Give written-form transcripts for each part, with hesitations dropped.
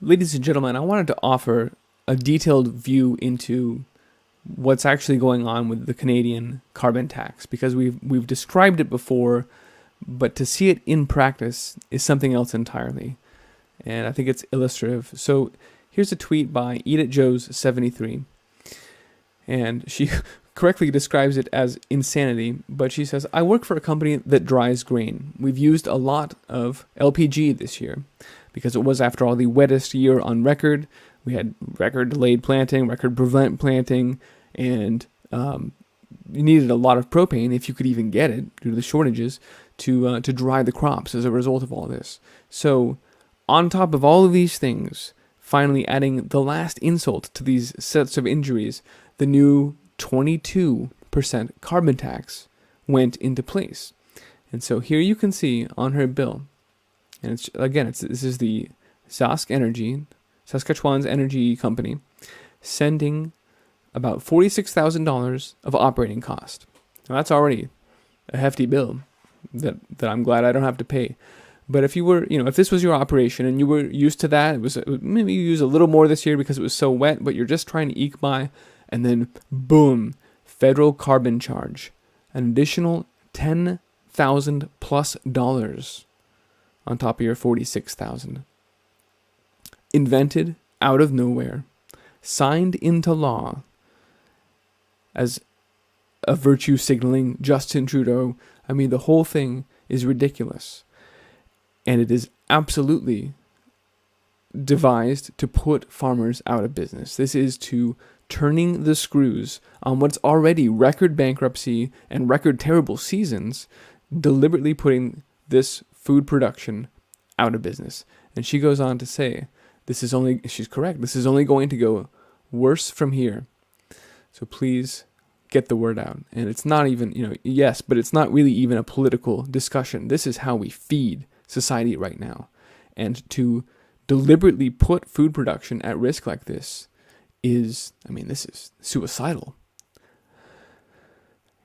Ladies and gentlemen, I wanted to offer a detailed view into what's actually going on with the Canadian carbon tax, because we've described it before, but to see it in practice is something else entirely. And I think it's illustrative. So here's a tweet by Eat It Joe's 73, and she correctly describes it as insanity, but she says, I work for a company that dries grain. We've used a lot of LPG this year because it was, after all, the wettest year on record. We had record delayed planting, record prevent planting, and you needed a lot of propane, if you could even get it due to the shortages, to dry the crops as a result of all this. So on top of all of these things, finally adding the last insult to these sets of injuries, the new 22% carbon tax went into place. And so here you can see on her bill, and this is the Saskatchewan's energy company, sending about $46,000 of operating cost. Now that's already a hefty bill that I'm glad I don't have to pay. But if you were, if this was your operation and you were used to that, maybe you use a little more this year because it was so wet, but you're just trying to eke by, and then boom, federal carbon charge, an additional $10,000 plus on top of your $46,000. Invented out of nowhere, signed into law as a virtue signaling Justin Trudeau. I mean, the whole thing is ridiculous. And it is absolutely devised to put farmers out of business. This is to turning the screws on what's already record bankruptcy and record terrible seasons, deliberately putting this food production out of business. And she goes on to say, she's correct, this is only going to go worse from here. So please get the word out. And it's not even, yes, but it's not really even a political discussion. This is how we feed society right now. And to deliberately put food production at risk like this this is suicidal.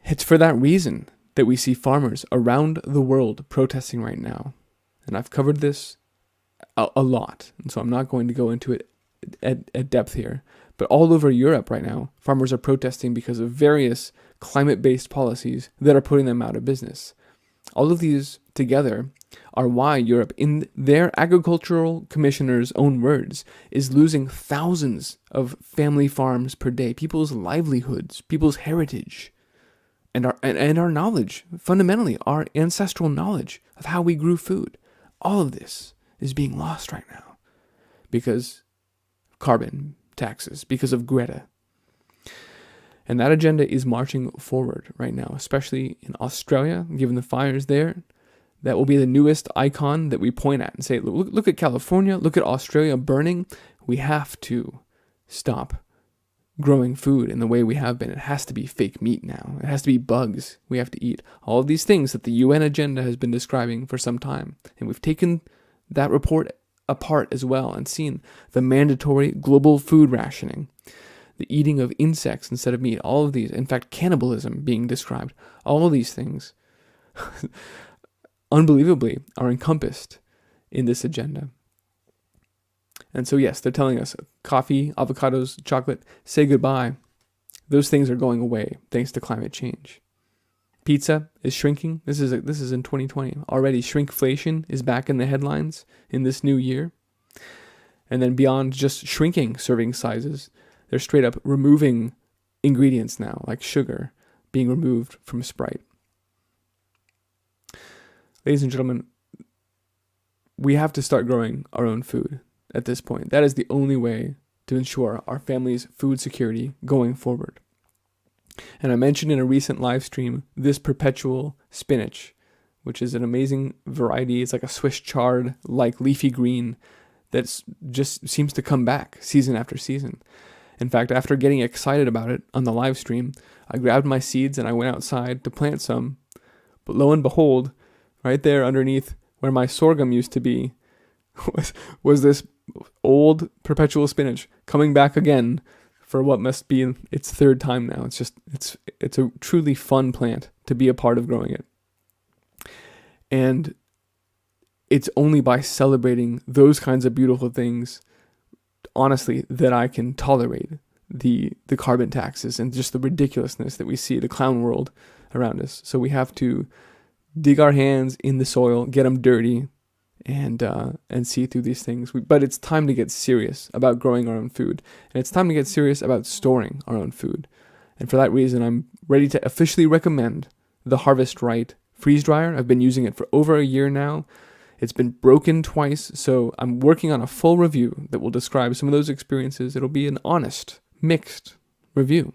It's for that reason that we see farmers around the world protesting right now. And I've covered this a lot, and so I'm not going to go into it at depth here. But all over Europe right now, farmers are protesting because of various climate-based policies that are putting them out of business. All of these together are why Europe, in their agricultural commissioner's own words, is losing thousands of family farms per day, people's livelihoods, people's heritage, and our knowledge, fundamentally, our ancestral knowledge of how we grew food. All of this is being lost right now because of carbon taxes, because of Greta. And that agenda is marching forward right now, especially in Australia, given the fires there. That will be the newest icon that we point at and say, look at California, look at Australia burning. We have to stop growing food in the way we have been. It has to be fake meat now. It has to be bugs we have to eat. All of these things that the UN agenda has been describing for some time. And we've taken that report apart as well and seen the mandatory global food rationing, the eating of insects instead of meat, all of these, in fact, cannibalism being described. All of these things, unbelievably, are encompassed in this agenda. And so, yes, they're telling us coffee, avocados, chocolate, say goodbye. Those things are going away thanks to climate change. Pizza is shrinking. This is in 2020. Already shrinkflation is back in the headlines in this new year. And then beyond just shrinking serving sizes, they're straight up removing ingredients now, like sugar, being removed from Sprite. Ladies and gentlemen, we have to start growing our own food at this point. That is the only way to ensure our family's food security going forward. And I mentioned in a recent live stream this PERPETUAL spinach, which is an amazing variety. It's like a Swiss chard, like leafy green, that just seems to come back season after season. In fact, after getting excited about it on the live stream, I grabbed my seeds and I went outside to plant some. But lo and behold, right there underneath where my sorghum used to be was this old PERPETUAL spinach coming back again for what must be its third time now. It's a truly fun plant to be a part of growing it. And it's only by celebrating those kinds of beautiful things honestly that I can tolerate the carbon taxes and just the ridiculousness that we see, the clown world around us. So we have to dig our hands in the soil, get them dirty, and see through these things. But it's time to get serious about growing our own food, and it's time to get serious about storing our own food. And for that reason, I'm ready to officially recommend the Harvest Right freeze dryer. I've been using it for over a year now. It's been broken twice, so I'm working on a full review that will describe some of those experiences. It'll be an honest, mixed review.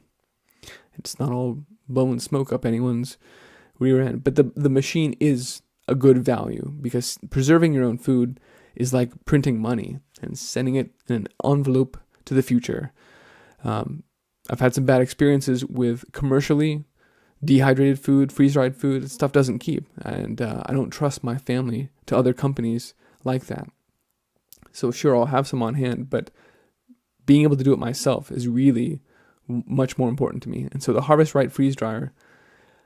It's not all blowing smoke up anyone's rear end, but the machine is a good value, because preserving your own food is like printing money and sending it in an envelope to the future. I've had some bad experiences with commercially dehydrated food, freeze-dried food. Stuff doesn't keep, and I don't trust my family to other companies like that. So sure, I'll have some on hand, but being able to do it myself is really much more important to me. And so the Harvest Right freeze dryer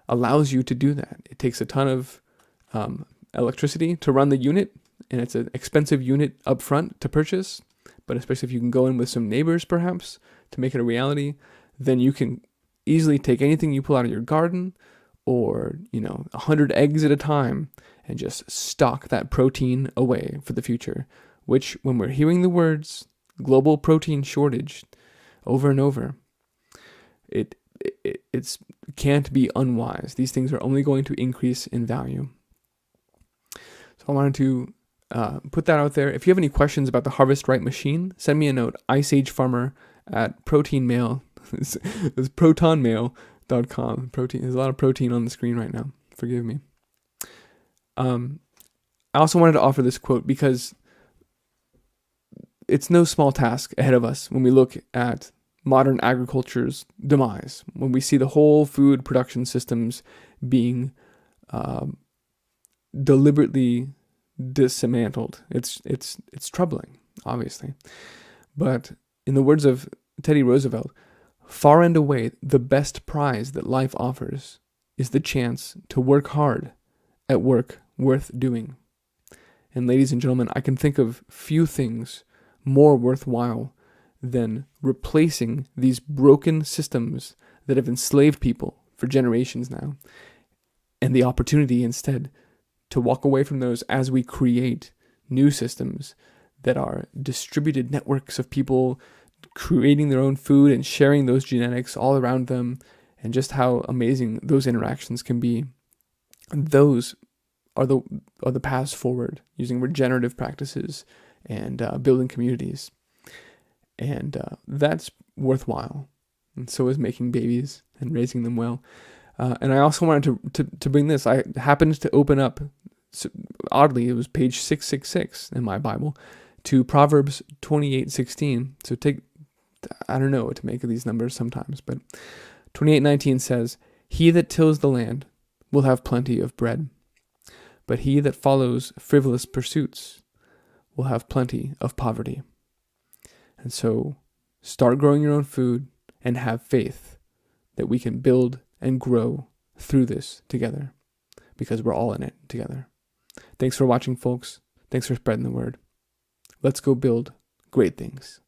allows you to do that. It takes a ton of electricity to run the unit, and it's an expensive unit up front to purchase, but especially if you can go in with some neighbors perhaps to make it a reality, then you can easily take anything you pull out of your garden, or 100 eggs at a time, and just stock that protein away for the future, which, when we're hearing the words global protein shortage over and over, it can't be unwise. These things are only going to increase in value. So I wanted to put that out there. If you have any questions about the Harvest Right machine, send me a note, iceagefarmer@proteinmail. It's protonmail.com. Protein. There's a lot of protein on the screen right now. Forgive me. I also wanted to offer this quote because it's no small task ahead of us when we look at modern agriculture's demise, when we see the whole food production systems being deliberately dismantled. It's troubling, obviously. But in the words of Teddy Roosevelt, far and away the best prize that life offers is the chance to work hard at work worth doing. And ladies and gentlemen, I can think of few things more worthwhile than replacing these broken systems that have enslaved people for generations now, and the opportunity instead to walk away from those as we create new systems that are distributed networks of people creating their own food and sharing those genetics all around them, and just how amazing those interactions can be. And those are the paths forward, using regenerative practices and building communities. And that's worthwhile. And so is making babies and raising them well. And I also wanted to bring this. I happened to open up, oddly, it was page 666 in my Bible, to Proverbs 28:16. So I don't know what to make of these numbers sometimes, but 28:19 says, "He that tills the land will have plenty of bread, but he that follows frivolous pursuits will have plenty of poverty." And so start growing your own food and have faith that we can build and grow through this together, because we're all in it together. Thanks for watching, folks. Thanks for spreading the word. Let's go build great things.